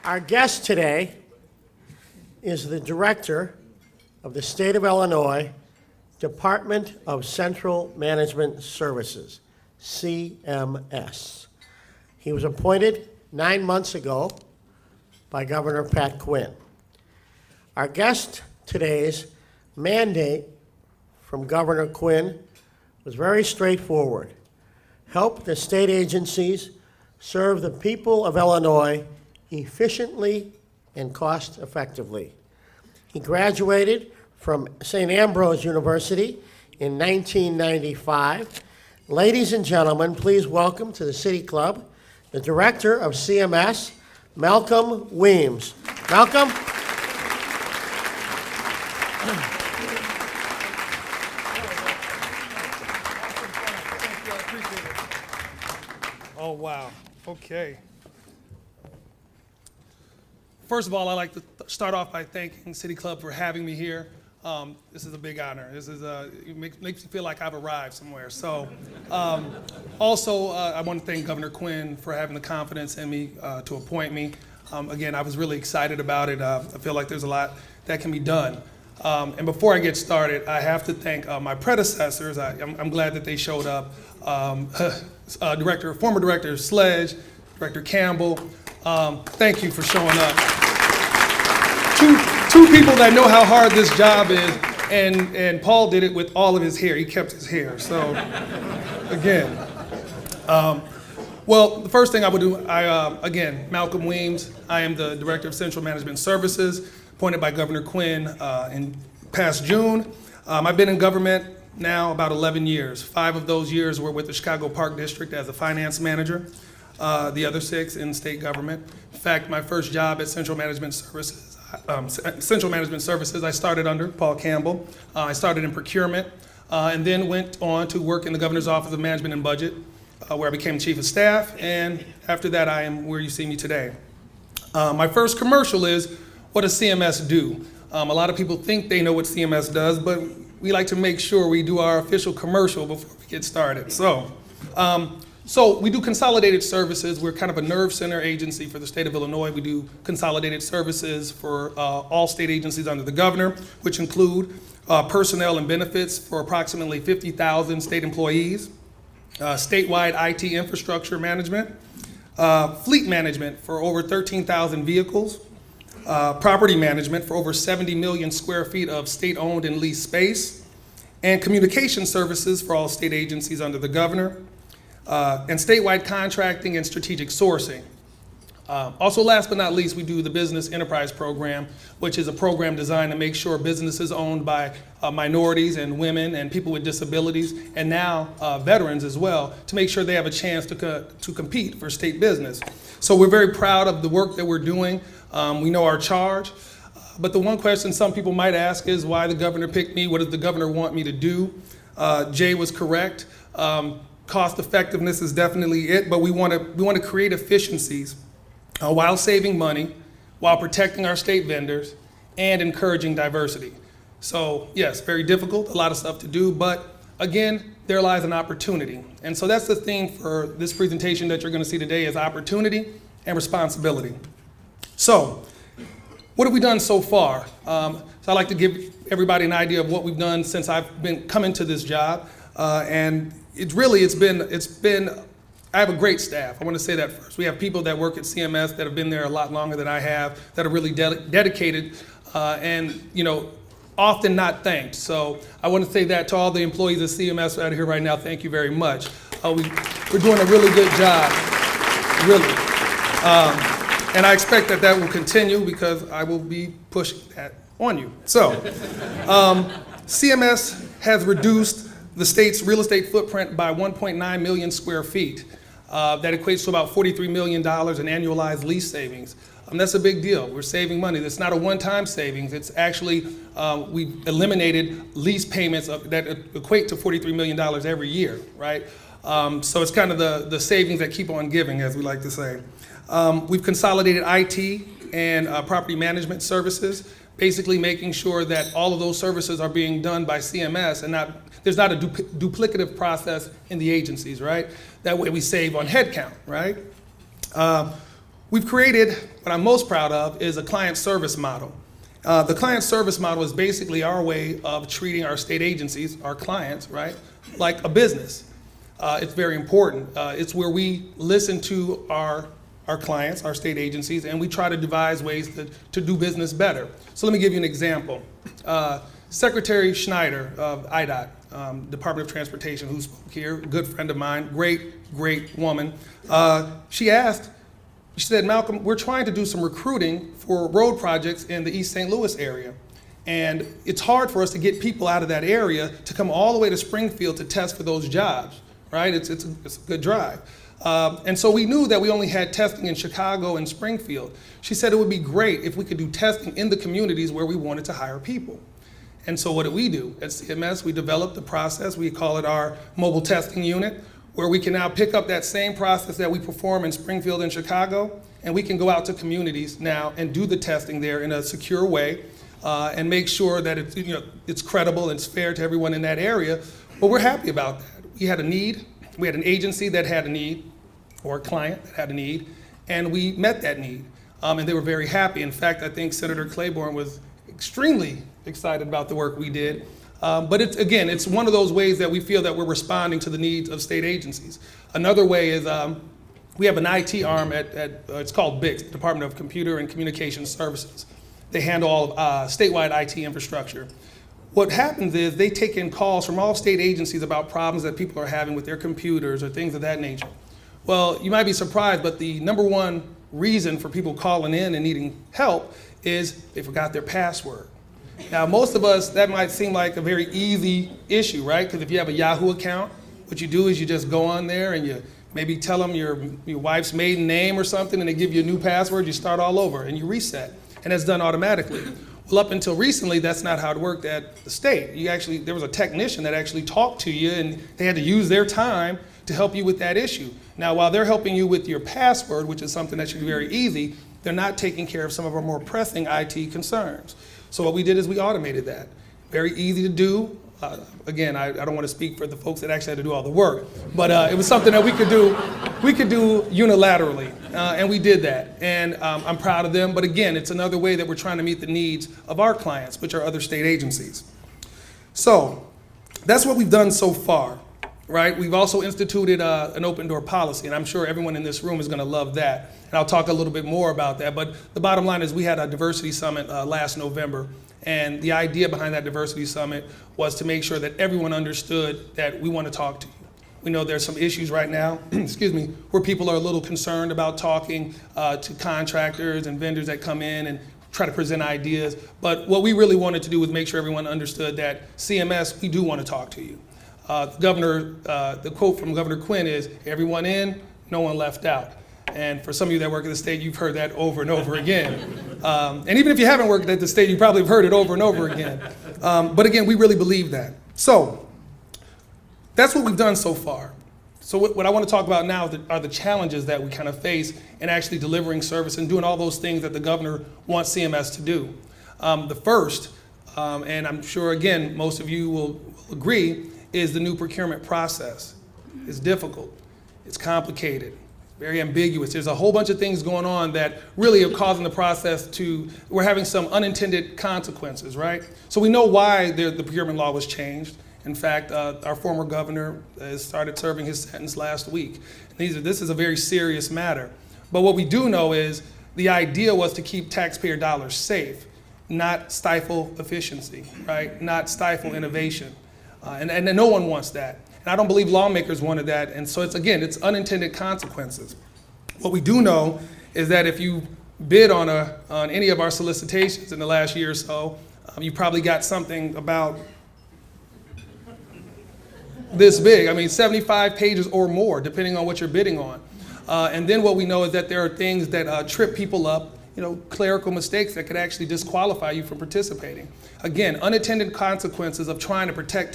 Our guest today is the Director of the State of Illinois Department of Central Management Services, CMS. He was appointed 9 months ago by Governor Pat Quinn. Our guest today's mandate from Governor Quinn was very straightforward. Help the state agencies serve the people of Illinois efficiently and cost-effectively. He graduated from St. Ambrose University in 1995. Ladies and gentlemen, please welcome to the City Club the Director of CMS, Malcolm Weems. Malcolm? Oh, wow. Okay. First of all, I'd like to start off by thanking City Club for having me here. This is a big honor. It makes me feel like I've arrived somewhere. So, also, I want to thank Governor Quinn for having the confidence in me to appoint me. Again, I was really excited about it. I feel like there's a lot that can be done. And before I get started, I have to thank my predecessors. I'm glad that they showed up. Former Director Sledge, Director Campbell, thank you for showing up. Two people that know how hard this job is, and Paul did it with all of his hair. He kept his hair, so again. Well, the first thing I would do, again, Malcolm Weems. I am the Director of Central Management Services, appointed by Governor Quinn in past June. I've been in government now about 11 years. 5 of those years were with the Chicago Park District as a finance manager, the other 6 in state government. In fact, my first job at Central Management Services, I started under Paul Campbell. I started in procurement and then went on to work in the Governor's Office of Management and Budget, where I became Chief of Staff, and after that I am where you see me today. My first commercial is, what does CMS do? A lot of people think they know what CMS does, but we like to make sure we do our official commercial before we get started. So we do consolidated services. We're kind of a nerve center agency for the state of Illinois. We do consolidated services for all state agencies under the governor, which include personnel and benefits for approximately 50,000 state employees, statewide IT infrastructure management, fleet management for over 13,000 vehicles, property management for over 70 million square feet of state-owned and leased space, and communication services for all state agencies under the governor, and statewide contracting and strategic sourcing. Also, last but not least, we do the Business Enterprise Program, which is a program designed to make sure businesses owned by minorities and women and people with disabilities, and now veterans as well, to make sure they have a chance to compete for state business. So we're very proud of the work that we're doing. We know our charge. But the one question some people might ask is why the governor picked me. What does the governor want me to do? Jay was correct. Cost effectiveness is definitely it, but we want to create efficiencies while saving money, while protecting our state vendors, and encouraging diversity. So yes, very difficult, a lot of stuff to do, but again, there lies an opportunity. And so that's the theme for this presentation that you're going to see today, is opportunity and responsibility. So what have we done so far? So I'd like to give everybody an idea of what we've done since I've been coming to this job, and it's been. I have a great staff. I want to say that first. We have people that work at CMS that have been there a lot longer than I have, that are really dedicated, and often not thanked. So I want to say that to all the employees at CMS out here right now. Thank you very much. We're doing a really good job, really. And I expect that will continue because I will be pushing that on you. So CMS has reduced the state's real estate footprint by 1.9 million square feet. That equates to about $43 million in annualized lease savings. That's a big deal. We're saving money. That's not a one-time savings. It's actually, we've eliminated lease payments that equate to $43 million every year, right? So it's kind of the savings that keep on giving, as we like to say. We've consolidated IT and property management services, basically making sure that all of those services are being done by CMS and there's not a duplicative process in the agencies, right? That way we save on headcount, right? we've created, what I'm most proud of, is a client service model. The client service model is basically our way of treating our state agencies, our clients, right, like a business. It's very important. It's where we listen to our clients, our state agencies, and we try to devise ways to do business better. So let me give you an example. Secretary Schneider of IDOT, Department of Transportation, who spoke here, a good friend of mine, great woman. She said, Malcolm, we're trying to do some recruiting for road projects in the East St. Louis area. And it's hard for us to get people out of that area to come all the way to Springfield to test for those jobs, right? It's a good drive. And so we knew that we only had testing in Chicago and Springfield. She said it would be great if we could do testing in the communities where we wanted to hire people. And so what did we do? At CMS, we developed a process, we call it our mobile testing unit, where we can now pick up that same process that we perform in Springfield and Chicago, and we can go out to communities now and do the testing there in a secure way, and make sure that it's credible and it's fair to everyone in that area. But we're happy about that. We had a need, we had an agency that had a need, or a client that had a need, and we met that need, and they were very happy. In fact, I think Senator Claiborne was extremely excited about the work we did. But it's one of those ways that we feel that we're responding to the needs of state agencies. Another way is we have an IT arm it's called BICS, Department of Computer and Communication Services. They handle all of statewide IT infrastructure. What happens is they take in calls from all state agencies about problems that people are having with their computers or things of that nature. Well, you might be surprised, but the number one reason for people calling in and needing help is they forgot their password. Now, most of us, that might seem like a very easy issue, right? Because if you have a Yahoo account, what you do is you just go on there and you maybe tell them your wife's maiden name or something, and they give you a new password, you start all over, and you reset. And that's done automatically. Well, up until recently, that's not how it worked at the state. There was a technician that actually talked to you, and they had to use their time to help you with that issue. Now, while they're helping you with your password, which is something that should be very easy, they're not taking care of some of our more pressing IT concerns. So what we did is we automated that. Very easy to do. Again, I don't want to speak for the folks that actually had to do all the work, but it was something that we could do unilaterally, and we did that. And I'm proud of them, but again, it's another way that we're trying to meet the needs of our clients, which are other state agencies. So that's what we've done so far, right? We've also instituted an open door policy, and I'm sure everyone in this room is going to love that. And I'll talk a little bit more about that, but the bottom line is we had a diversity summit last November, and the idea behind that diversity summit was to make sure that everyone understood that we want to talk to you. We know there's some issues right now, excuse me, where people are a little concerned about talking to contractors and vendors that come in and try to present ideas. But what we really wanted to do was make sure everyone understood that CMS, we do want to talk to you. The quote from Governor Quinn is, everyone in, no one left out. And for some of you that work at the state, you've heard that over and over again. And even if you haven't worked at the state, you probably have heard it over and over again. But again, we really believe that. So that's what we've done so far. So what I want to talk about now are the challenges that we kind of face in actually delivering service and doing all those things that the governor wants CMS to do. The first, and I'm sure, again, most of you will agree, is the new procurement process. It's difficult. It's complicated. Very ambiguous. There's a whole bunch of things going on that really are causing the process we're having some unintended consequences, right? So we know why the procurement law was changed. In fact, our former governor started serving his sentence last week. This is a very serious matter. But what we do know is the idea was to keep taxpayer dollars safe, not stifle efficiency, right? Not stifle innovation. And no one wants that. And I don't believe lawmakers wanted that. And so it's unintended consequences. What we do know is that if you bid on any of our solicitations in the last year or so, you probably got something about this big. I mean, 75 pages or more, depending on what you're bidding on. And then what we know is that there are things that trip people up, clerical mistakes that could actually disqualify you from participating. Again, unintended consequences of trying to protect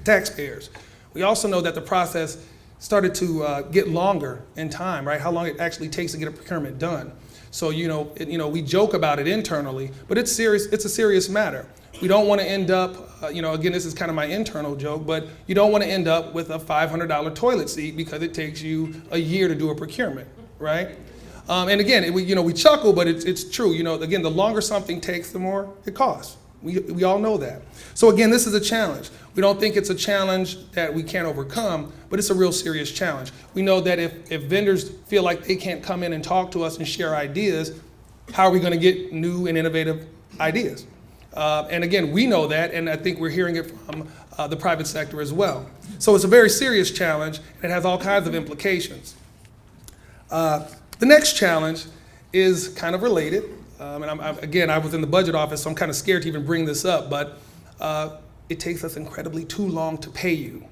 taxpayers. We also know that the process started to get longer in time, right? How long it actually takes to get a procurement done. So, we joke about it internally, but it's serious. It's a serious matter. We don't want to end up, again, this is kind of my internal joke, but you don't want to end up with a $500 toilet seat because it takes you a year to do a procurement, right? And again, we chuckle, but it's true. Again, the longer something takes, the more it costs. We all know that. So again, this is a challenge. We don't think it's a challenge that we can't overcome, but it's a real serious challenge. We know that if vendors feel like they can't come in and talk to us and share ideas, how are we going to get new and innovative ideas? And again, we know that, and I think we're hearing it from the private sector as well. So it's a very serious challenge, and it has all kinds of implications. The next challenge is kind of related. And I was in the budget office, so I'm kind of scared to even bring this up, but it takes us incredibly too long to pay you.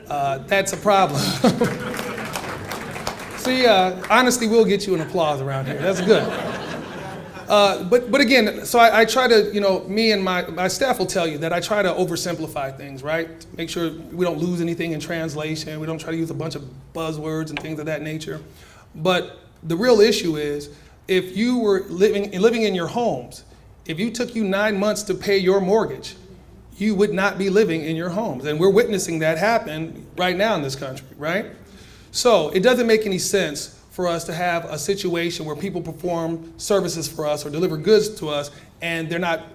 That's a problem. See, honestly, we'll get you an applause around here. That's good. But again, so I try to, me and my staff will tell you that I try to oversimplify things, right? To make sure we don't lose anything in translation. We don't try to use a bunch of buzzwords and things of that nature. But the real issue is, if you were living in your homes, if you took you 9 months to pay your mortgage, you would not be living in your homes. And we're witnessing that happen right now in this country, right? So it doesn't make any sense for us to have a situation where people perform services for us or deliver goods to us and they're not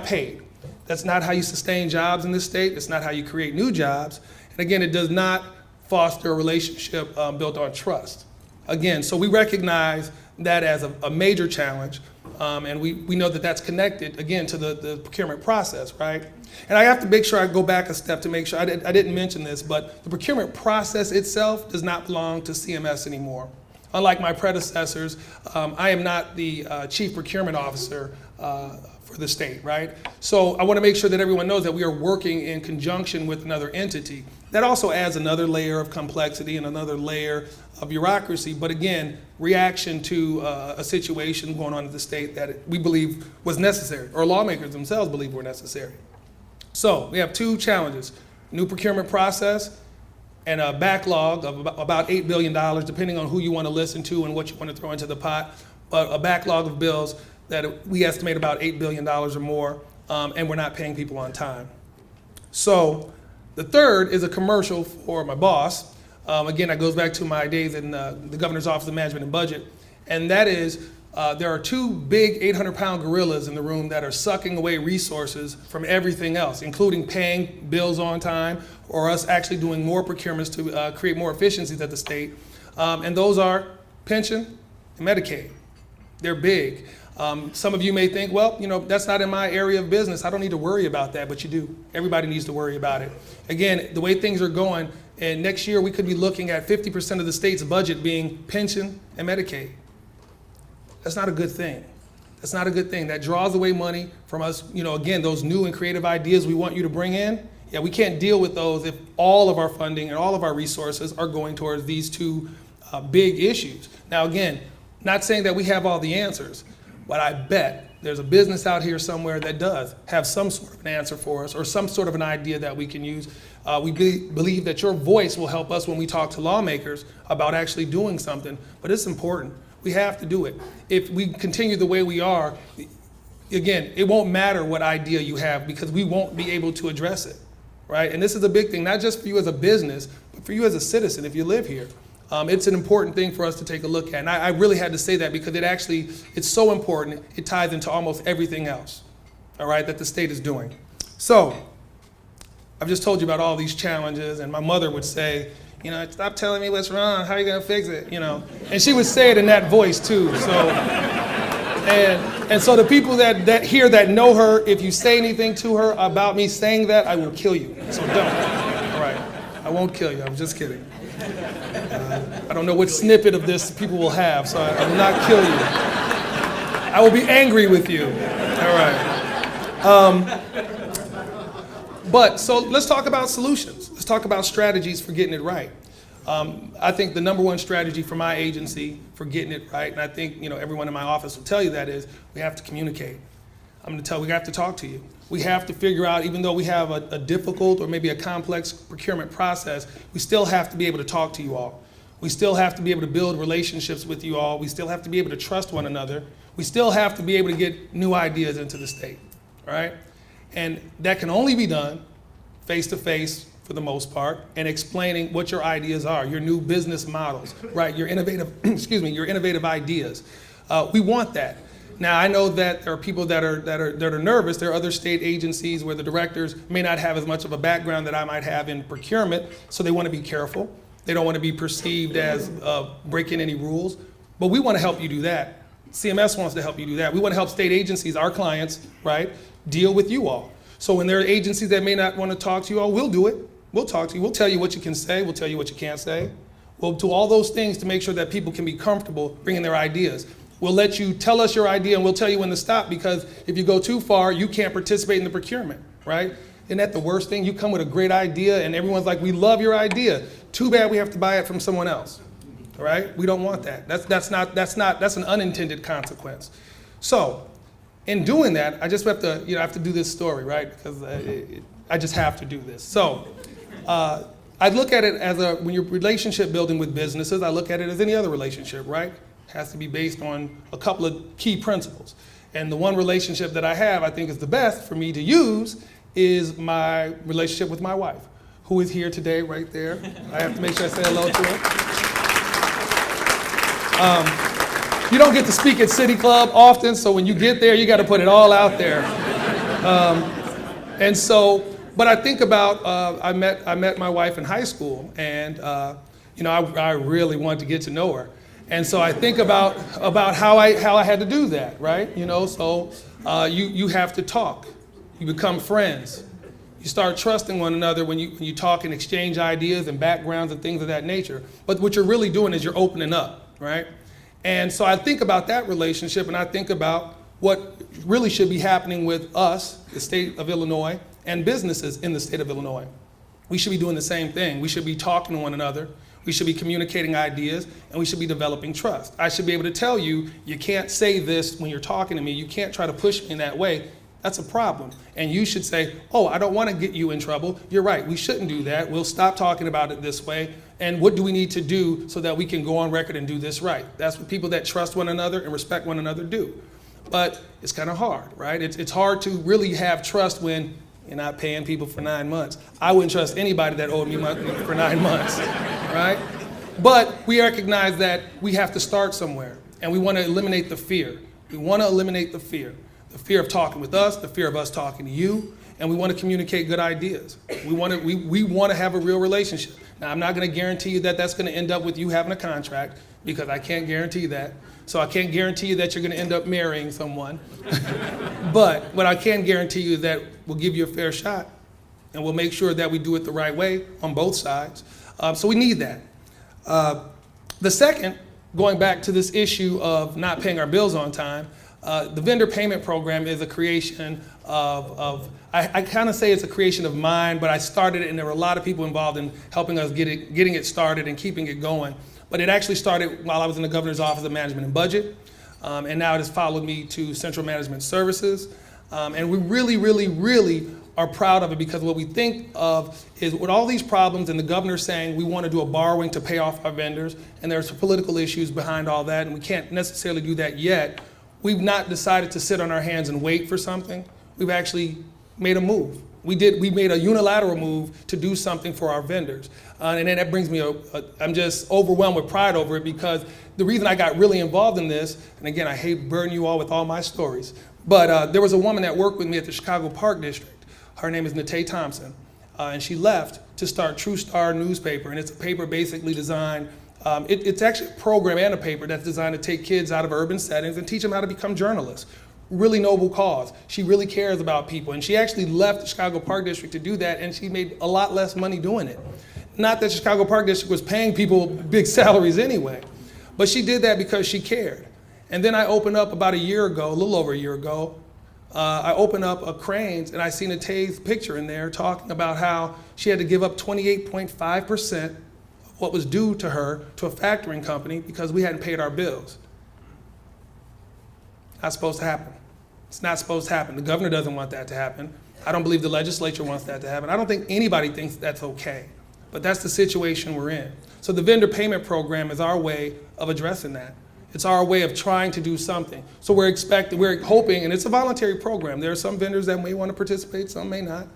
paid. That's not how you sustain jobs in this state. It's not how you create new jobs. And again, it does not foster a relationship built on trust. Again, so we recognize that as a major challenge, and we know that that's connected, again, to the procurement process, right? And I have to make sure I go back a step to make sure, I didn't mention this, but the procurement process itself does not belong to CMS anymore. Unlike my predecessors, I am not the chief procurement officer for the state, right? So I want to make sure that everyone knows that we are working in conjunction with another entity. That also adds another layer of complexity and another layer of bureaucracy, but again, reaction to a situation going on in the state that we believe was necessary, or lawmakers themselves believe were necessary. So we have two challenges: new procurement process and a backlog of about $8 billion, depending on who you want to listen to and what you want to throw into the pot, but a backlog of bills that we estimate about $8 billion or more, and we're not paying people on time. So the third is a commercial for my boss. Again, that goes back to my days in the Governor's Office of Management and Budget, and that is there are two big 800-pound gorillas in the room that are sucking away resources from everything else, including paying bills on time or us actually doing more procurements to create more efficiencies at the state, and those are pension and Medicaid. They're big. Some of you may think, well, that's not in my area of business. I don't need to worry about that, but you do. Everybody needs to worry about it. Again, the way things are going, and next year we could be looking at 50% of the state's budget being pension and Medicaid. That's not a good thing. That's not a good thing. That draws away money from us, again, those new and creative ideas we want you to bring in. Yeah, we can't deal with those if all of our funding and all of our resources are going towards these two big issues. Now, again, not saying that we have all the answers, but I bet there's a business out here somewhere that does have some sort of an answer for us or some sort of an idea that we can use. We believe that your voice will help us when we talk to lawmakers about actually doing something, but it's important. We have to do it. If we continue the way we are, again, it won't matter what idea you have because we won't be able to address it, right? And this is a big thing, not just for you as a business, but for you as a citizen if you live here. It's an important thing for us to take a look at. And I really had to say that because it's so important. It ties into almost everything else, all right, that the state is doing. So I've just told you about all these challenges, and my mother would say, stop telling me what's wrong. How are you going to fix it? And she would say it in that voice too. So, and so the people that hear that know her, if you say anything to her about me saying that, I will kill you. So don't. All right. I won't kill you. I'm just kidding. I don't know what snippet of this people will have, so I will not kill you. I will be angry with you. All right. But so let's talk about solutions. Let's talk about strategies for getting it right. I think the number one strategy for my agency for getting it right, and I think everyone in my office will tell you that, is we have to communicate. I'm going to tell you, we have to talk to you. We have to figure out, even though we have a difficult or maybe a complex procurement process, we still have to be able to talk to you all. We still have to be able to build relationships with you all. We still have to be able to trust one another. We still have to be able to get new ideas into the state, all right? And that can only be done face-to-face for the most part, and explaining what your ideas are, your new business models, right? Your innovative, excuse me, your innovative ideas. We want that. Now, I know that there are people that are nervous. There are other state agencies where the directors may not have as much of a background that I might have in procurement, so they want to be careful. They don't want to be perceived as breaking any rules, but we want to help you do that. CMS wants to help you do that. We want to help state agencies, our clients, right, deal with you all. So when there are agencies that may not want to talk to you all, we'll do it. We'll talk to you. We'll tell you what you can say. We'll tell you what you can't say. We'll do all those things to make sure that people can be comfortable bringing their ideas. We'll let you tell us your idea and we'll tell you when to stop, because if you go too far, you can't participate in the procurement, right? Isn't that the worst thing? You come with a great idea and everyone's like, we love your idea. Too bad we have to buy it from someone else, all right? We don't want that. That's an unintended consequence. So in doing that, I just have to, I have to do this story, right? Because I just have to do this. So I look at it as when you're relationship building with businesses, I look at it as any other relationship, right? It has to be based on a couple of key principles. And the one relationship that I have, I think is the best for me to use, is my relationship with my wife, who is here today, right there. I have to make sure I say hello to her. You don't get to speak at City Club often, so when you get there, you got to put it all out there. And so, but I think about, I met my wife in high school, and I really wanted to get to know her. And so I think about how I had to do that, right? So you have to talk. You become friends. You start trusting one another when you talk and exchange ideas and backgrounds and things of that nature. But what you're really doing is you're opening up, right? And so I think about that relationship, and I think about what really should be happening with us, the state of Illinois, and businesses in the state of Illinois. We should be doing the same thing. We should be talking to one another. We should be communicating ideas, and we should be developing trust. I should be able to tell you, you can't say this when you're talking to me. You can't try to push me in that way. That's a problem. And you should say, oh, I don't want to get you in trouble. You're right, we shouldn't do that. We'll stop talking about it this way. And what do we need to do so that we can go on record and do this right? That's what people that trust one another and respect one another do. But it's kind of hard, right? It's hard to really have trust when you're not paying people for 9 months. I wouldn't trust anybody that owed me money for 9 months, right? But we recognize that we have to start somewhere, and we want to eliminate the fear. We want to eliminate the fear of talking with us, the fear of us talking to you, and we want to communicate good ideas. We want to have a real relationship. Now, I'm not going to guarantee you that that's going to end up with you having a contract, because I can't guarantee that. So I can't guarantee you that you're going to end up marrying someone. But what I can guarantee you is that we'll give you a fair shot, and we'll make sure that we do it the right way on both sides. So we need that. The second, going back to this issue of not paying our bills on time, the vendor payment program is a creation I kind of say it's a creation of mine, but I started it and there were a lot of people involved in helping us getting it started and keeping it going. But it actually started while I was in the Governor's Office of Management and Budget, and now it has followed me to Central Management Services. And we really, really, really are proud of it, because what we think of is with all these problems and the governor saying we want to do a borrowing to pay off our vendors, and there's political issues behind all that, and we can't necessarily do that yet. We've not decided to sit on our hands and wait for something. We've actually made a move. We made a unilateral move to do something for our vendors. And then that brings me, I'm just overwhelmed with pride over it, because the reason I got really involved in this, and again, I hate burden you all with all my stories, but there was a woman that worked with me at the Chicago Park District. Her name is Natay Thompson, and she left to start True Star newspaper, and it's a paper basically designed, it's actually a program and a paper that's designed to take kids out of urban settings and teach them how to become journalists. Really noble cause. She really cares about people, and she actually left the Chicago Park District to do that, and she made a lot less money doing it. Not that the Chicago Park District was paying people big salaries anyway, but she did that because she cared. And then I opened up about a year ago, a little over a year ago, I opened up a Cranes, and I seen a Tay's picture in there talking about how she had to give up 28.5% of what was due to her to a factoring company because we hadn't paid our bills. Not supposed to happen. It's not supposed to happen. The governor doesn't want that to happen. I don't believe the legislature wants that to happen. I don't think anybody thinks that's okay. But that's the situation we're in. So the vendor payment program is our way of addressing that. It's our way of trying to do something. So we're hoping, and it's a voluntary program. There are some vendors that may want to participate, some may not.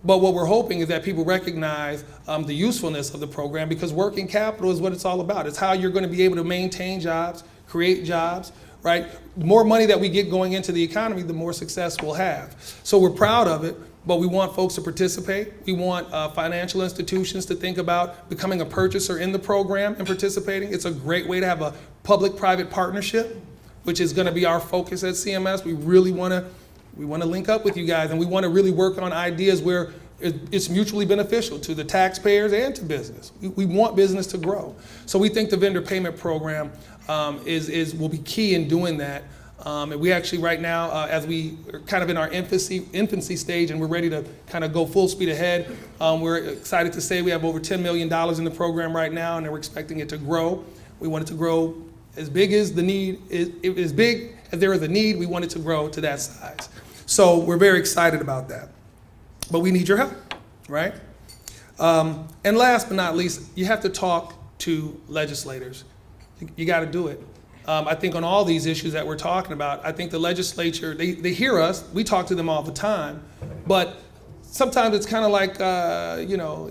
But what we're hoping is that people recognize the usefulness of the program, because working capital is what it's all about. It's how you're going to be able to maintain jobs, create jobs, right? The more money that we get going into the economy, the more success we'll have. So we're proud of it, but we want folks to participate. We want financial institutions to think about becoming a purchaser in the program and participating. It's a great way to have a public-private partnership, which is going to be our focus at CMS. We really want to link up with you guys, and we want to really work on ideas where it's mutually beneficial to the taxpayers and to business. We want business to grow. So we think the vendor payment program will be key in doing that. And we actually right now, as we are kind of in our infancy stage and we're ready to kind of go full speed ahead, we're excited to say we have over $10 million in the program right now, and we're expecting it to grow. We want it to grow as big as the need, as big as there is a need, we want it to grow to that size. So we're very excited about that. But we need your help, right? And last but not least, you have to talk to legislators. You got to do it. I think on all these issues that we're talking about, I think the legislature, they hear us, we talk to them all the time, but sometimes it's kind of like,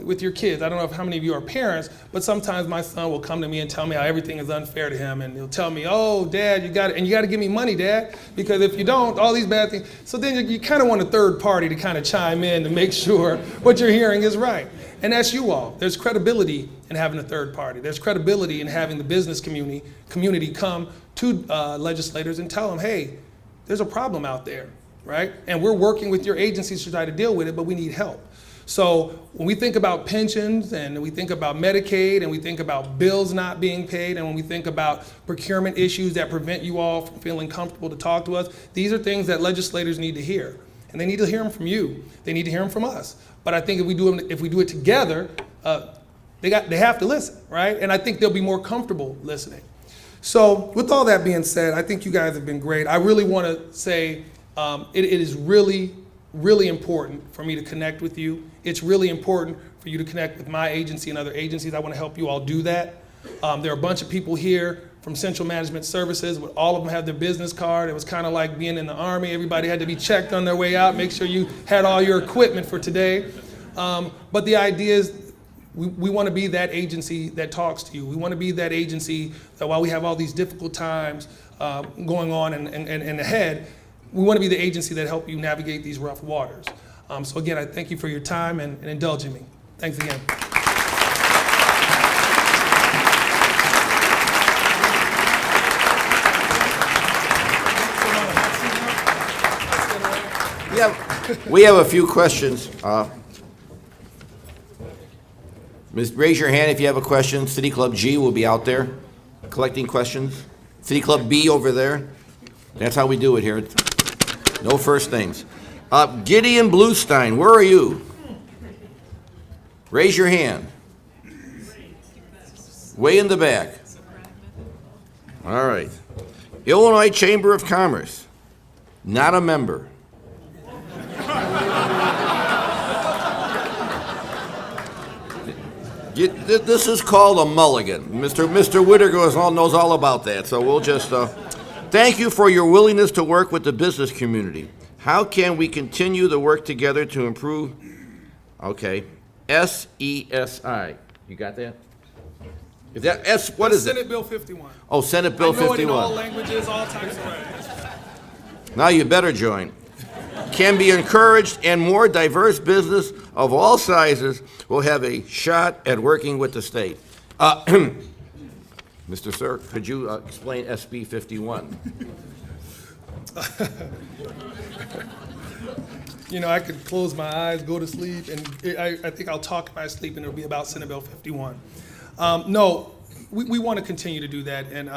with your kids. I don't know how many of you are parents, but sometimes my son will come to me and tell me how everything is unfair to him, and he'll tell me, oh, Dad, you got to give me money, Dad, because if you don't, all these bad things. So then you kind of want a third party to kind of chime in to make sure what you're hearing is right. And that's you all. There's credibility in having a third party. There's credibility in having the business community come to legislators and tell them, hey, there's a problem out there, right? And we're working with your agencies to try to deal with it, but we need help. So when we think about pensions, and we think about Medicaid, and we think about bills not being paid, and when we think about procurement issues that prevent you all from feeling comfortable to talk to us, these are things that legislators need to hear. And they need to hear them from you. They need to hear them from us. But I think if we do it together, they have to listen, right? And I think they'll be more comfortable listening. So with all that being said, I think you guys have been great. I really want to say it is really, really important for me to connect with you. It's really important for you to connect with my agency and other agencies. I want to help you all do that. There are a bunch of people here from Central Management Services. All of them have their business card. It was kind of like being in the Army. Everybody had to be checked on their way out, make sure you had all your equipment for today. But the idea is we want to be that agency that talks to you. We want to be that agency that while we have all these difficult times going on and ahead, we want to be the agency that help you navigate these rough waters. So again, I thank you for your time and indulging me. Thanks again. We have a few questions. Raise your hand if you have a question. City Club G will be out there collecting questions. City Club B over there. That's how we do it here. No first names. Gideon Bluestein, where are you? Raise your hand. Way in the back. All right. Illinois Chamber of Commerce. Not a member. This is called a mulligan. Mr. Whittaker knows all about that, so we'll just... Thank you for your willingness to work with the business community. How can we continue to work together to improve... Okay. SESI. You got that? Is that S? What is it? Senate Bill 51. Oh, Senate Bill 51. I know it in all languages, all types of ways. Now you better join. Can be encouraged, and more diverse business of all sizes will have a shot at working with the state. Mr. Sir, could you explain SB 51? I could close my eyes, go to sleep, and I think I'll talk in my sleep, and it'll be about Senate Bill 51. No, we want to continue to do that, and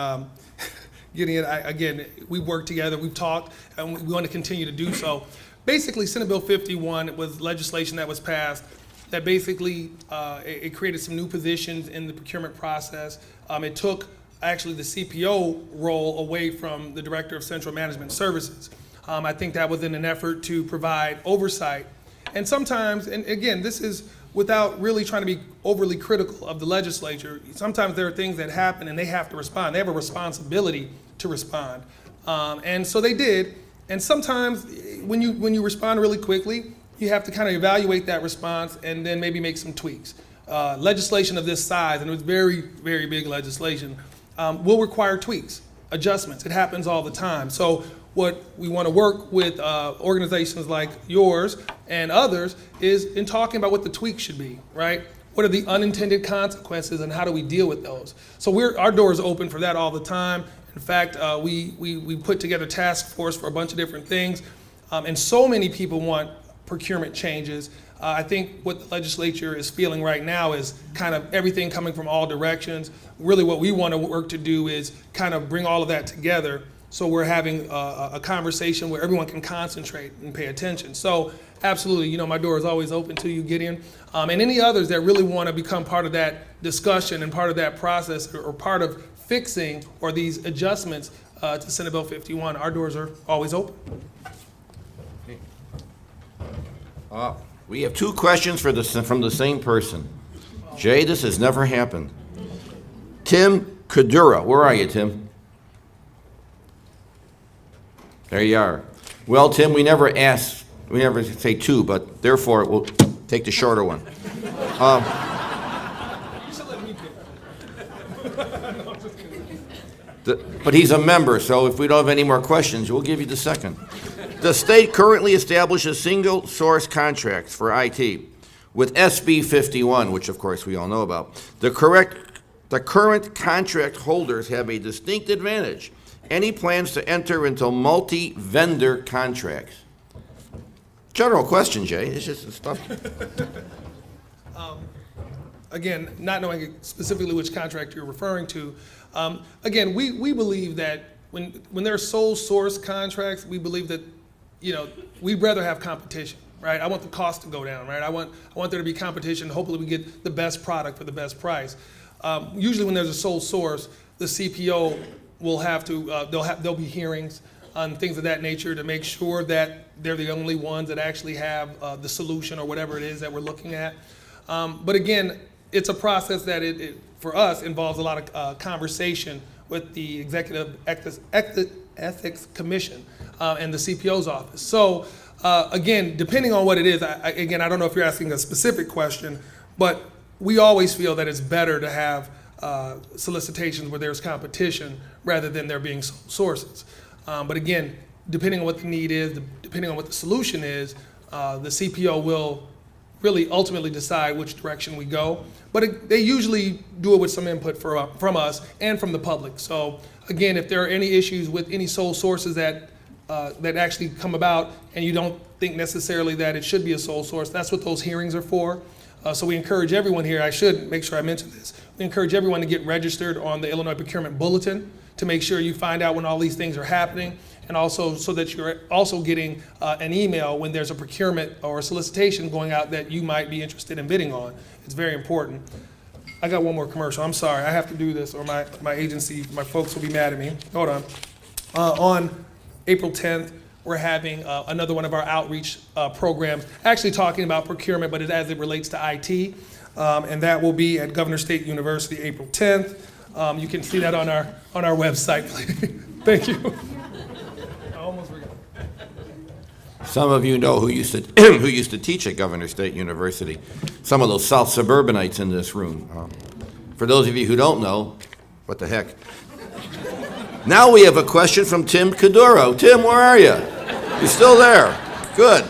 again, we work together, we've talked, and we want to continue to do so. Basically, Senate Bill 51 was legislation that was passed that basically it created some new positions in the procurement process. It took actually the CPO role away from the Director of Central Management Services. I think that was in an effort to provide oversight. And sometimes, and again, this is without really trying to be overly critical of the legislature, sometimes there are things that happen and they have to respond. They have a responsibility to respond. And so they did. And sometimes when you respond really quickly, you have to kind of evaluate that response and then maybe make some tweaks. Legislation of this size, and it was very, very big legislation, will require tweaks, adjustments. It happens all the time. So what we want to work with organizations like yours and others is in talking about what the tweaks should be, right? What are the unintended consequences and how do we deal with those? So our door is open for that all the time. In fact, we put together a task force for a bunch of different things, and so many people want procurement changes. I think what the legislature is feeling right now is kind of everything coming from all directions. Really what we want to work to do is kind of bring all of that together so we're having a conversation where everyone can concentrate and pay attention. So absolutely, you know, my door is always open to you, Gideon. And any others that really want to become part of that discussion and part of that process or part of fixing or these adjustments to Senate Bill 51, our doors are always open. We have two questions from the same person. Jay, this has never happened. Tim Kadura, where are you, Tim? There you are. Well, Tim, we never say two, but therefore we'll take the shorter one. But he's a member, so if we don't have any more questions, we'll give you the second. The state currently establishes single source contracts for IT with SB 51, which of course we all know about. The current contract holders have a distinct advantage. Any plans to enter into multi-vendor contracts? General question, Jay. It's just stuff. Again, not knowing specifically which contract you're referring to, again, we believe that when there are sole source contracts, we believe that, you know, we'd rather have competition, right? I want the cost to go down, right? I want there to be competition. Hopefully we get the best product for the best price. Usually when there's a sole source, the CPO will have to, there'll be hearings on things of that nature to make sure that they're the only ones that actually have the solution or whatever it is that we're looking at. But again, it's a process that it for us involves a lot of conversation with the Executive Ethics Commission and the CPO's office. So again, depending on what it is, I don't know if you're asking a specific question, but we always feel that it's better to have solicitations where there's competition rather than there being sources. But again, depending on what the need is, depending on what the solution is, the CPO will really ultimately decide which direction we go. But they usually do it with some input from us and from the public. So again, if there are any issues with any sole sources that actually come about and you don't think necessarily that it should be a sole source, that's what those hearings are for. So we encourage everyone here, I should make sure I mention this, we encourage everyone to get registered on the Illinois Procurement Bulletin to make sure you find out when all these things are happening, and also so that you're also getting an email when there's a procurement or a solicitation going out that you might be interested in bidding on. It's very important. I got one more commercial. I'm sorry, I have to do this or my agency, my folks will be mad at me. Hold on. On April 10th, we're having another one of our outreach programs, actually talking about procurement, but as it relates to IT, and that will be at Governor State University, April 10th. You can see that on our website. Thank you. I almost forgot. Some of you know who used to teach at Governor State University. Some of those South suburbanites in this room. For those of you who don't know, what the heck? Now we have a question from Tim Kaduro. Tim, where are you? You still there? Good.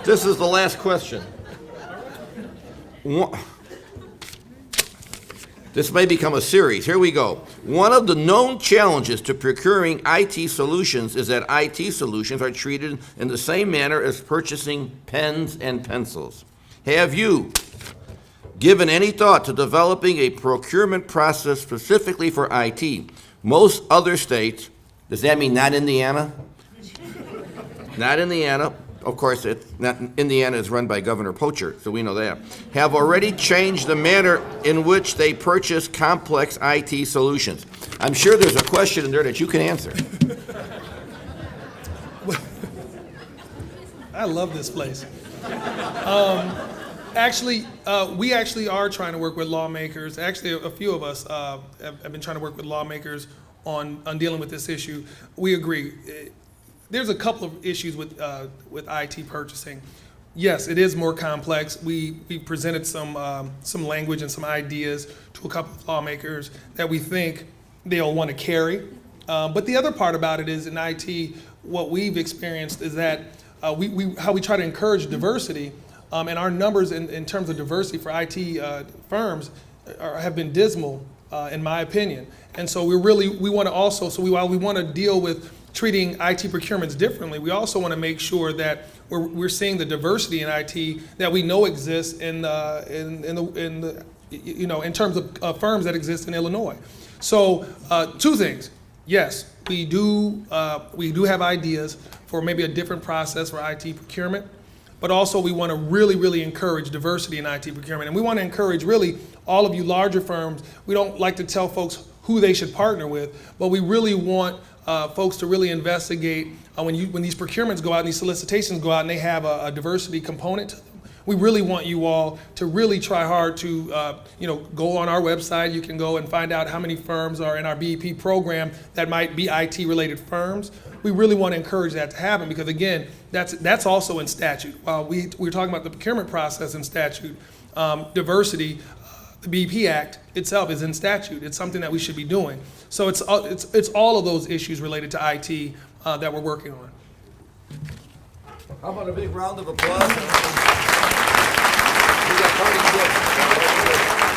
This is the last question. This may become a series. Here we go. One of the known challenges to procuring IT solutions is that IT solutions are treated in the same manner as purchasing pens and pencils. Have you given any thought to developing a procurement process specifically for IT? Most other states, does that mean not Indiana? Not Indiana. Of course, Indiana is run by Governor Poacher, so we know that. Have already changed the manner in which they purchase complex IT solutions. I'm sure there's a question in there that you can answer. I love this place. We actually are trying to work with lawmakers. Actually, a few of us have been trying to work with lawmakers on dealing with this issue. We agree. there's a couple of issues with IT purchasing. Yes, it is more complex. We presented some language and some ideas to a couple of lawmakers that we think they'll want to carry. But the other part about it is in IT, what we've experienced is that how we try to encourage diversity, and our numbers in terms of diversity for IT firms have been dismal, in my opinion. And so we want to also, while we want to deal with treating IT procurements differently, we also want to make sure that we're seeing the diversity in IT that we know exists in terms of firms that exist in Illinois. So two things. Yes, we do have ideas for maybe a different process for IT procurement, but also we want to really encourage diversity in IT procurement. And we want to encourage really all of you larger firms. We don't like to tell folks who they should partner with, but we really want folks to really investigate when these procurements go out and these solicitations go out and they have a diversity component to them. We really want you all to really try hard to go on our website. You can go and find out how many firms are in our BEP program that might be IT related firms. We really want to encourage that to happen because again, that's also in statute. While we're talking about the procurement process in statute, diversity, the BEP Act itself is in statute. It's something that we should be doing. So it's all of those issues related to IT that we're working on. How about a big round of applause? We got parting gifts.